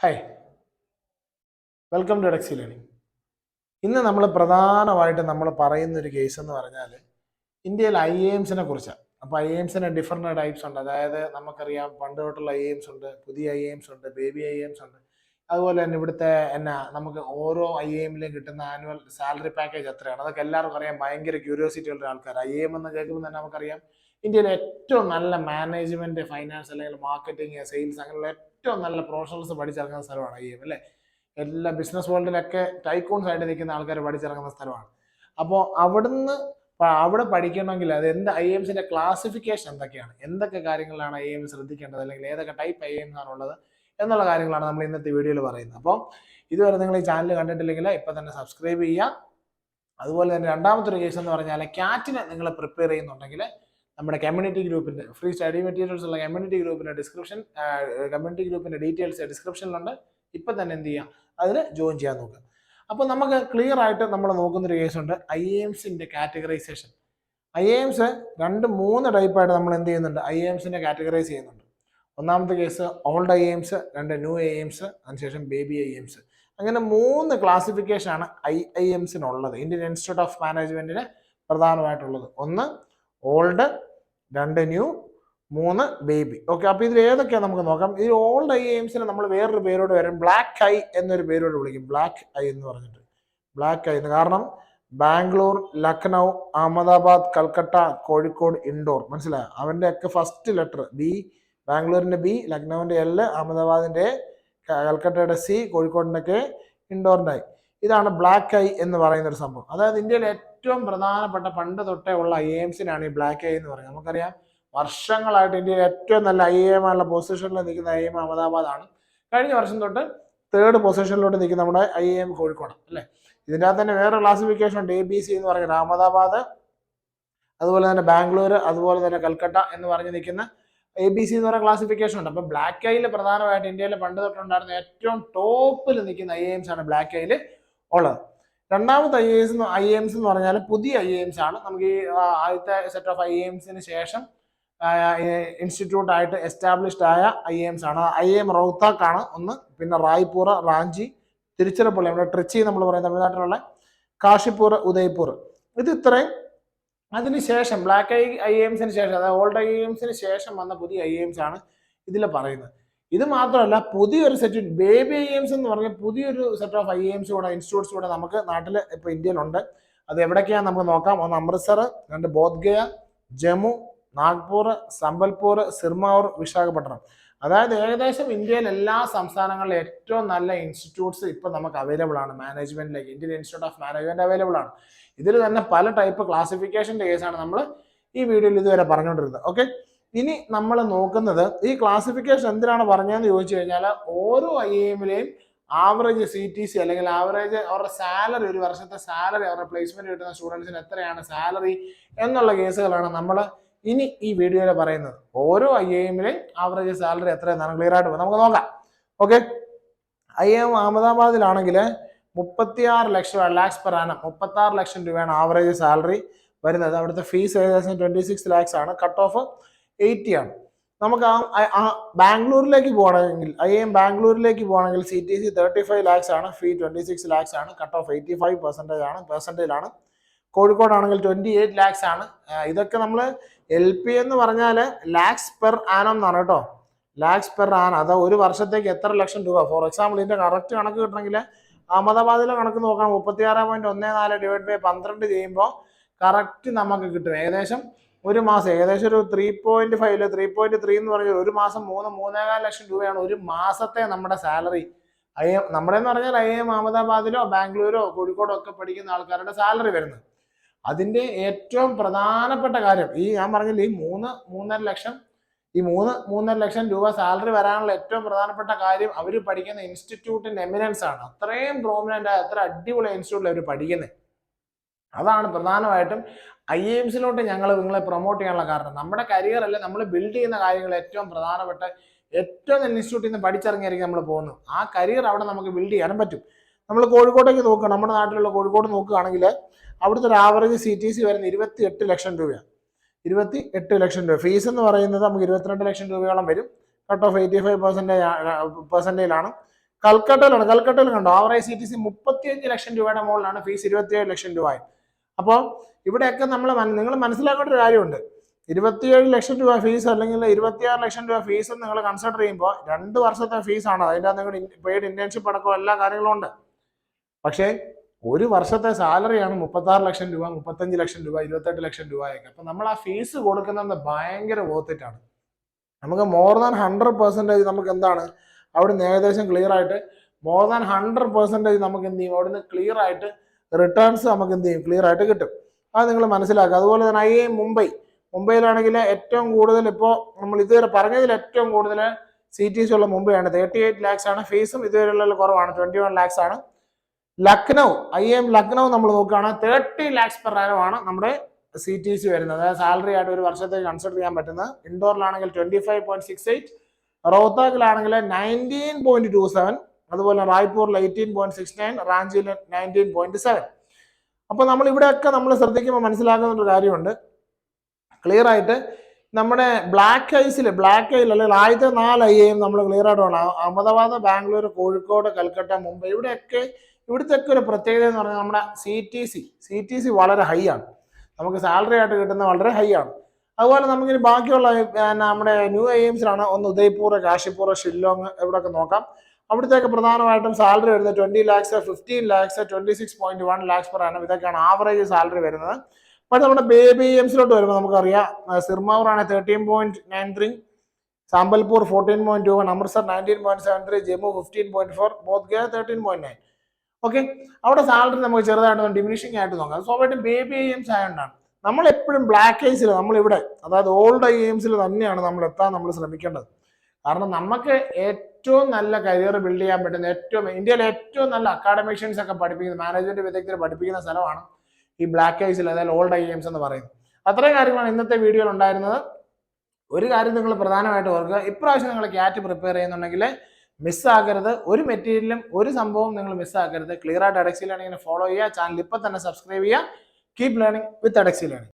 Hi, welcome to Dexi learning. ഇന്ന് നമ്മൾ പ്രധാനമായിട്ട് നമ്മൾ പറയുന്ന ഒരു കേസ് എന്ന് പറഞ്ഞാൽ ഇന്ത്യയിൽ IAMSനെ കുറിച്ചാണ്. അപ്പോൾ IAMSന് ഡിഫറെൻറ്റ് ടൈപ്സ് ഉണ്ട്. അതായത് നമുക്കറിയാം പണ്ട് തൊട്ടുള്ള IAMS ഉണ്ട്, പുതിയ IAMS ഉണ്ട്, ബേബി IAMS ഉണ്ട്. അതുപോലെ തന്നെ ഇവിടുത്തെ നമുക്ക് ഓരോ IAMലും കിട്ടുന്ന ആനുവൽ സാലറി പാക്കേജ് എത്രയാണ് അതൊക്കെ എല്ലാവർക്കും അറിയാം. ഭയങ്കര ക്യൂരിയോസിറ്റി ഉള്ള ആൾക്കാർ IAM എന്ന് കേൾക്കുമ്പോൾ തന്നെ നമുക്കറിയാം ഇന്ത്യയിലെ ഏറ്റവും നല്ല മാനേജ്മെന്റ്, ഫൈനാൻസ് അല്ലെങ്കിൽ മാർക്കറ്റിംഗ്, സെയിൽസ് അങ്ങനെയുള്ള ഏറ്റവും നല്ല പ്രൊഫഷണൽസ് പഠിച്ചിറങ്ങുന്ന സ്ഥലമാണ് IAM അല്ലേ. എല്ലാ ബിസിനസ് വേൾഡിലൊക്കെ ടൈക്കോൺസ് ആയിട്ട് നിൽക്കുന്ന ആൾക്കാർ പഠിച്ചിറങ്ങുന്ന സ്ഥലമാണ്. അപ്പോൾ അവിടെ പഠിക്കണമെങ്കിൽ അത് IAMSന്റെ ക്ലാസിഫിക്കേഷൻ എന്തൊക്കെയാണ്, എന്തൊക്കെ കാര്യങ്ങളാണ് IAM ശ്രദ്ധിക്കേണ്ടത്, അല്ലെങ്കിൽ ഏതൊക്കെ ടൈപ്പ് IAMS ആണുള്ളത് എന്നുള്ള കാര്യങ്ങളാണ് നമ്മൾ ഇന്നത്തെ വീഡിയോയിൽ പറയുന്നത്. അപ്പോൾ ഇതുവരെ നിങ്ങൾ ഈ ചാനൽ കണ്ടിട്ടില്ലെങ്കിൽ ഇപ്പം തന്നെ സബ്സ്ക്രൈബ് ചെയ്യുക. അതുപോലെ തന്നെ രണ്ടാമത്തെ ഒരു കേസ് എന്ന് പറഞ്ഞാൽ ക്യാറ്റിനെ നിങ്ങൾ പ്രിപ്പയർ ചെയ്യുന്നുണ്ടെങ്കിൽ നമ്മുടെ കമ്മ്യൂണിറ്റി ഗ്രൂപ്പിന്റെ ഫ്രീ സ്റ്റഡി മെറ്റീരിയൽസ് ഉള്ള കമ്മ്യൂണിറ്റി ഗ്രൂപ്പിന്റെ ഡീറ്റെയിൽസ് ഡിസ്ക്രിപ്ഷനിലുണ്ട്. ഇപ്പം തന്നെ എന്ത് ചെയ്യുക, അതിൽ ജോയിൻ ചെയ്യാൻ നോക്കുക. അപ്പോൾ നമുക്ക് ക്ലിയർ ആയിട്ട് നമ്മൾ നോക്കുന്നൊരു കേസുണ്ട്, IAMSന്റെ കാറ്റഗറൈസേഷൻ. IAMS 2-3 ടൈപ്പായിട്ട് നമ്മൾ എന്ത് ചെയ്യുന്നുണ്ട്, IAMSനെ കാറ്റഗറൈസ് ചെയ്യുന്നുണ്ട്. ഒന്നാമത്തെ case old IAMS, 2 new IAMS, അതിനുശേഷം ബേബി IAMS. അങ്ങനെ 3 ക്ലാസിഫിക്കേഷനാണ് IAMSനുള്ളത്. ഇന്ത്യൻ ഇൻസ്റ്റിറ്റ്യൂട്ട് ഓഫ് മാനേജ്മെന്റിന് പ്രധാനമായിട്ടുള്ളത്. 1 ഓൾഡ്, 2 ന്യൂ, 3 ബേബി. ഓക്കെ, അപ്പോൾ ഇതിൽ ഏതൊക്കെയാണ് നമുക്ക് നോക്കാം. ഈ ഓൾഡ് IAMSനെ നമ്മൾ വേറൊരു പേരോട് വരും, ബ്ലാക്ക് ഐ എന്നൊരു പേരോട് വിളിക്കും. ബ്ലാക്ക് ഐ എന്ന് പറഞ്ഞിട്ട്, ബ്ലാക്ക് ഐ എന്ന് കാരണം ബാംഗ്ലൂർ, ലക്നൗ, അഹമ്മദാബാദ്, കൽക്കട്ട, കോഴിക്കോട്, ഇൻഡോർ. മനസ്സിലായോ? അവന്റെ ഒക്കെ ഫസ്റ്റ് ലെറ്റർ ബി, ബാംഗ്ലൂരിന്റെ ബി, ലക്നൌവിന്റെ L, അഹമ്മദാബാദിന്റെ കൽക്കട്ടയുടെ C, കോഴിക്കോടിന്റെ K, ഇൻഡോറിന്റെ I. ഇതാണ് ബ്ലാക്ക് ഐ എന്ന് പറയുന്ന ഒരു സംഭവം. അതായത് ഇന്ത്യയിലെ ഏറ്റവും പ്രധാനപ്പെട്ട പണ്ട് തൊട്ടേ ഉള്ള IAMSനാണ് ഈ ബ്ലാക്ക് ഐ എന്ന് പറയുന്നത്. നമുക്കറിയാം വർഷങ്ങളായിട്ട് ഇന്ത്യയിൽ ഏറ്റവും നല്ല IAM ആയുള്ള പൊസിഷനിൽ നിൽക്കുന്ന IAM അഹമ്മദാബാദാണ്. കഴിഞ്ഞ വർഷം തൊട്ട് 3rd പൊസിഷനിലോട്ട് നിൽക്കുന്ന നമ്മുടെ IAM കോഴിക്കോട് അല്ലേ. ഇതിൻ്റെ അകത്ത് തന്നെ വേറെ ക്ലാസിഫിക്കേഷൻ ഉണ്ട്, ABC എന്ന് പറയുന്നത്. അഹമ്മദാബാദ്, അതുപോലെ തന്നെ ബാംഗ്ലൂർ, അതുപോലെ തന്നെ കൽക്കട്ട എന്ന് പറഞ്ഞ് നിൽക്കുന്ന ABC എന്ന് പറയുന്ന ക്ലാസിഫിക്കേഷൻ ഉണ്ട്. അപ്പൊ ബ്ലാക്ക് ഐയിൽ പ്രധാനമായിട്ട് ഇന്ത്യയിൽ പണ്ട് തൊട്ടുണ്ടായിരുന്ന ഏറ്റവും ടോപ്പിൽ നിൽക്കുന്ന IAMS ആണ് ബ്ലാക്ക് ഐയിൽ ഉള്ളത്. രണ്ടാമത്തെ IAMS എന്ന് പറഞ്ഞാൽ പുതിയ IAMS ആണ്. നമുക്ക് ഈ ആദ്യത്തെ സെറ്റ് ഓഫ് IAMSന് ശേഷം ഇൻസ്റ്റിറ്റ്യൂട്ട് ആയിട്ട് എസ്റ്റാബ്ലിഷ്ഡ് ആയ IAMS ആണ്. IAM റോഹ്തക് ആണ് ഒന്ന്, പിന്നെ റായ്പൂർ, റാഞ്ചി, തിരുച്ചിറപ്പള്ളി, നമ്മുടെ ട്രിച്ചി നമ്മൾ പറയുന്ന തമിഴ്നാട്ടിലുള്ള കാശിപ്പൂർ, ഉദയ്പൂർ. ഇത് ഇത്രയും. അതിനുശേഷം ബ്ലാക്ക് IAMSന് ശേഷം, അതായത് ഓൾഡ് IAMSന് ശേഷം വന്ന പുതിയ IAMS ആണ് ഇതിൽ പറയുന്നത്. ഇത് മാത്രമല്ല, പുതിയൊരു സെറ്റ് ബേബി IAMS എന്ന് പറഞ്ഞ പുതിയൊരു സെറ്റ് ഓഫ് IAMS കൂടെ, ഇൻസ്റ്റിറ്റ്യൂട്ട്സ് കൂടെ നമുക്ക് നാട്ടിൽ ഇപ്പോൾ ഇന്ത്യയിലുണ്ട്. അത് എവിടേക്കാണ് നമുക്ക് നോക്കാം. 1 അമൃത്സർ, 2 ബോധ്ഗയ, ജമ്മു, നാഗ്പൂർ, സംബൽപൂർ, സിർമൗർ, വിശാഖപട്ടണം. അതായത് ഏകദേശം ഇന്ത്യയിൽ എല്ലാ സംസ്ഥാനങ്ങളിലും ഏറ്റവും നല്ല ഇൻസ്റ്റിറ്റ്യൂട്ട്സ് ഇപ്പൊ നമുക്ക് അവൈലബിൾ ആണ് മാനേജ്മെന്റിലേക്ക്. Indian institute of management available ആണ്. ഇതിൽ തന്നെ പല ടൈപ്പ് ക്ലാസിഫിക്കേഷന്റെ കേസാണ് നമ്മൾ ഈ വീഡിയോയിൽ ഇതുവരെ പറഞ്ഞുകൊണ്ടിരുന്നത്. ഓക്കെ, ഇനി നമ്മൾ നോക്കുന്നത് ഈ ക്ലാസിഫിക്കേഷൻ എന്തിനാണ് പറഞ്ഞതെന്ന് ചോദിച്ചു കഴിഞ്ഞാൽ, ഓരോ IAMലെയും ആവറേജ് CTC അല്ലെങ്കിൽ ആവറേജ് അവരുടെ സാലറി, ഒരു വർഷത്തെ സാലറി, അവരുടെ പ്ലേസ്മെന്റ് കിട്ടുന്ന സ്റ്റുഡൻസിന് എത്രയാണ് സാലറി എന്നുള്ള കേസുകളാണ് നമ്മൾ ഇനി ഈ വീഡിയോയിൽ പറയുന്നത്. ഓരോ IAMലെയും ആവറേജ് സാലറി എത്രയെന്നാണ് ക്ലിയർ ആയിട്ട് നമുക്ക് നോക്കാം. ഓക്കെ, IAM അഹമ്മദാബാദിലാണെങ്കിൽ 36 ലക്ഷം ലാക്സ് പെർ ആനം, 36 ലക്ഷം രൂപയാണ് ആവറേജ് സാലറി വരുന്നത്. അവിടുത്തെ ഫീസ് ഏകദേശം 26 ലാക്സ് ആണ്. കട്ട് ഓഫ് 80 ആണ്. നമുക്ക് ബാംഗ്ലൂരിലേക്ക് പോകണമെങ്കിൽ, IAM ബാംഗ്ലൂരിലേക്ക് പോകണമെങ്കിൽ CTC 35 ലാക്സ് ആണ്, ഫീ 26 ലാക്സ് ആണ്, കട്ട് ഓഫ് 85% ആണ്. കോഴിക്കോടാണെങ്കിൽ 28 ലാക്സ് ആണ്. ഇതൊക്കെ നമ്മൾ LP എന്ന് പറഞ്ഞാൽ ലാക്സ് പെർ ആനം എന്നാണ് കേട്ടോ, ലാക്സ് പെർ ആനം. അത് ഒരു വർഷത്തേക്ക് എത്ര ലക്ഷം രൂപ. ഫോർ എക്സാമ്പിൾ ഇതിന്റെ കറക്റ്റ് കണക്ക് കിട്ടണമെങ്കിൽ അഹമ്മദാബാദിലെ കണക്ക് നോക്കാം. 36.14 ഡിവൈഡ് ബൈ 12 ചെയ്യുമ്പോൾ കറക്റ്റ് നമുക്ക് കിട്ടും. ഏകദേശം ഒരു മാസം ഏകദേശം ഒരു 3.5 3.3 എന്ന് പറഞ്ഞാൽ ഒരു മാസം 3-3.25 ലക്ഷം രൂപയാണ് ഒരു മാസത്തെ നമ്മുടെ സാലറി. നമ്മുടെ എന്ന് പറഞ്ഞാൽ IAM അഹമ്മദാബാദിലോ ബാംഗ്ലൂരോ കോഴിക്കോടോ ഒക്കെ പഠിക്കുന്ന ആൾക്കാരുടെ സാലറി വരുന്നത്. അതിന്റെ ഏറ്റവും പ്രധാനപ്പെട്ട കാര്യം ഈ ഞാൻ പറഞ്ഞില്ല, ഈ 3-3.5 ലക്ഷം, ഈ 3-3.5 ലക്ഷം രൂപ സാലറി വരാനുള്ള ഏറ്റവും പ്രധാനപ്പെട്ട കാര്യം അവർ പഠിക്കുന്ന ഇൻസ്റ്റിറ്റ്യൂട്ടിന്റെ എമിനൻസ് ആണ്. അത്രയും പ്രോമിനന്റ് ആയ, അത്ര അടിപൊളി ഇൻസ്റ്റിറ്റ്യൂട്ടിൽ അവർ പഠിക്കുന്നത്. അതാണ് പ്രധാനമായിട്ടും IAMSലോട്ട് ഞങ്ങൾ നിങ്ങളെ പ്രൊമോട്ട് ചെയ്യാനുള്ള കാരണം. നമ്മുടെ കരിയർ അല്ല, നമ്മൾ ബിൽഡ് ചെയ്യുന്ന കാര്യങ്ങൾ ഏറ്റവും പ്രധാനപ്പെട്ട ഏറ്റവും നല്ല ഇൻസ്റ്റിറ്റ്യൂട്ടിൽ നിന്ന് പഠിച്ചിറങ്ങിയായിരിക്കും നമ്മൾ പോകുന്നത്. ആ കരിയർ അവിടെ നമുക്ക് ബിൽഡ് ചെയ്യാനും പറ്റും. നമ്മൾ കോഴിക്കോട്ടേക്ക് നോക്കുക, നമ്മുടെ നാട്ടിലുള്ള കോഴിക്കോട് നോക്കുകയാണെങ്കിൽ അവിടുത്തെ ഒരു ആവറേജ് CTC വരുന്ന 28 ലക്ഷം രൂപയാണ്. 28 ലക്ഷം രൂപ. ഫീസ് എന്ന് പറയുന്നത് നമുക്ക് 22 ലക്ഷം രൂപയോളം വരും. കട്ട് ഓഫ് 85% ആണ്. കൽക്കട്ടയിൽ കണ്ടോ ആവറേജ് CTC 35 ലക്ഷം രൂപയുടെ മുകളിലാണ്, ഫീസ് 27 ലക്ഷം രൂപ. അപ്പോൾ ഇവിടെയൊക്കെ നിങ്ങൾ മനസ്സിലാക്കേണ്ട ഒരു കാര്യമുണ്ട്. 27 ലക്ഷം രൂപ ഫീസ് അല്ലെങ്കിൽ 26 ലക്ഷം രൂപ ഫീസ് നിങ്ങൾ കൺസിഡർ ചെയ്യുമ്പോൾ 2 വർഷത്തെ ഫീസാണ്. അതിൻ്റെ നിങ്ങൾ പെയ്ഡ് ഇന്റേൺഷിപ്പ് അടക്കം എല്ലാ കാര്യങ്ങളും ഉണ്ട്. പക്ഷേ ഒരു വർഷത്തെ സാലറിയാണ് 36 ലക്ഷം രൂപ, 35 ലക്ഷം രൂപ, 28 ലക്ഷം രൂപയൊക്കെ. അപ്പം നമ്മൾ ആ ഫീസ് കൊടുക്കുന്നത് ഭയങ്കര വോത്തിട്ടാണ്. നമുക്ക് മോർ ദാൻ 100% നമുക്ക് എന്താണ് അവിടുന്ന് ഏകദേശം ക്ലിയർ ആയിട്ട് മോർ ദാൻ 100% നമുക്ക് എന്ത് ചെയ്യും, അവിടുന്ന് ക്ലിയർ ആയിട്ട് റിട്ടേൺസ് നമുക്ക് എന്ത് ചെയ്യും, ക്ലിയർ ആയിട്ട് കിട്ടും. അത് നിങ്ങൾ മനസ്സിലാക്കുക. അതുപോലെ തന്നെ IIM മുംബൈയിലാണെങ്കിൽ ഏറ്റവും കൂടുതൽ ഇപ്പോൾ നമ്മൾ ഇതുവരെ പറഞ്ഞതിൽ ഏറ്റവും കൂടുതൽ CTC ഉള്ള മുംബൈയാണ്. 38 lakhs ആണ് ഫീസും, ഇതുവരെയുള്ള കുറവാണ് 21 lakhs ആണ്. ലക്നൗ IIM ലക്നൗ നമ്മൾ നോക്കുകയാണ് 30 lakhs per annum ആണ് നമ്മുടെ CTC വരുന്നത്. അതായത് സാലറി ആയിട്ട് ഒരു വർഷത്തേക്ക് കൺസിഡർ ചെയ്യാൻ പറ്റുന്നത്. ഇൻഡോറിലാണെങ്കിൽ 25.68, റോഹ്താക്കിലാണെങ്കിൽ 19.27, അതുപോലെ റായ്പൂരിൽ 18.69, റാഞ്ചിയിൽ 19.7. അപ്പോൾ നമ്മൾ ഇവിടെയൊക്കെ നമ്മൾ ശ്രദ്ധിക്കുമ്പോൾ മനസ്സിലാക്കുന്ന ഒരു കാര്യമുണ്ട്. ക്ലിയർ ആയിട്ട് നമ്മുടെ ബ്ലാക്ക് ഐയിൽ അല്ലെങ്കിൽ ആദ്യത്തെ 4 IIM നമ്മൾ ക്ലിയർ ആയിട്ട് വേണം. അഹമ്മദാബാദ്, ബാംഗ്ലൂർ, കോഴിക്കോട്, കൽക്കട്ട, മുംബൈ, ഇവിടുത്തെ ഒരു പ്രത്യേകത എന്ന് പറഞ്ഞാൽ നമ്മുടെ CTC വളരെ ഹൈ ആണ്. നമുക്ക് സാലറി ആയിട്ട് കിട്ടുന്നത് വളരെ ഹൈ ആണ്. അതുപോലെ നമുക്കിനി ബാക്കിയുള്ള നമ്മുടെ ന്യൂ IIMസിലാണ് ഒന്ന് ഉദയ്പൂർ, കാശിപ്പൂർ, ഷില്ലോങ് ഇവിടെയൊക്കെ നോക്കാം. അവിടുത്തേക്ക് പ്രധാനമായിട്ടും സാലറി വരുന്നത് 20 lakhs, 15 lakhs, 26.1 lakhs per annum. ഇതൊക്കെയാണ് ആവറേജ് സാലറി വരുന്നത്. പക്ഷെ നമ്മുടെ ബേബി IIMസിലോട്ട് വരുമ്പോൾ നമുക്കറിയാം സിർമൗറാണ് 13.93, സാമ്പൽപൂർ 14.21, അമൃത്സർ 19.73, ജമ്മു 15.4, ബോധ്ഗയ 13.9. ഓക്കെ, അവിടെ സാലറി നമുക്ക് ചെറുതായിട്ട് ഡിമിനിഷിംഗ് ആയിട്ട് നോക്കാം. സ്വാഭാവികമായിട്ടും ബേബി IIMs ആയതുകൊണ്ടാണ് നമ്മൾ എപ്പോഴും ബ്ലാക്ക് ഐസിൽ നമ്മളിവിടെ, അതായത് ഓൾഡ് IIMസിൽ തന്നെയാണ് നമ്മൾ എത്താൻ നമ്മൾ ശ്രമിക്കേണ്ടത്. കാരണം നമുക്ക് ഏറ്റവും നല്ല കരിയർ ബിൽഡ് ചെയ്യാൻ പറ്റുന്ന ഇന്ത്യയിലെ ഏറ്റവും നല്ല അക്കാഡമിഷ്യൻസ് ഒക്കെ പഠിപ്പിക്കുന്ന, മാനേജ്മെന്റ് വിദഗ്ധരെ പഠിപ്പിക്കുന്ന സ്ഥലമാണ് ഈ ബ്ലാക്ക് ഐസിൽ, അതായത് ഓൾഡ് IIMs എന്ന് പറയുന്നത്. അത്രയും കാര്യങ്ങളാണ് ഇന്നത്തെ വീഡിയോയിൽ ഉണ്ടായിരുന്നത്. ഒരു കാര്യം നിങ്ങൾ പ്രധാനമായിട്ട് ഓർക്കുക, ഇപ്രാവശ്യം നിങ്ങൾ ക്യാറ്റ് പ്രിപ്പയർ ചെയ്യുന്നുണ്ടെങ്കിൽ മിസ്സാക്കരുത്. ഒരു മെറ്റീരിയലും ഒരു സംഭവം നിങ്ങൾ മിസ്സാക്കരുത്. ക്ലിയർ ആയിട്ട് edX ലേണിംഗിനെ ഫോളോ ചെയ്യുക. ചാനൽ ഇപ്പം തന്നെ സബ്സ്ക്രൈബ് ചെയ്യുക. കീപ് ലേണിംഗ് വിത്ത് edX ലേണിംഗ്.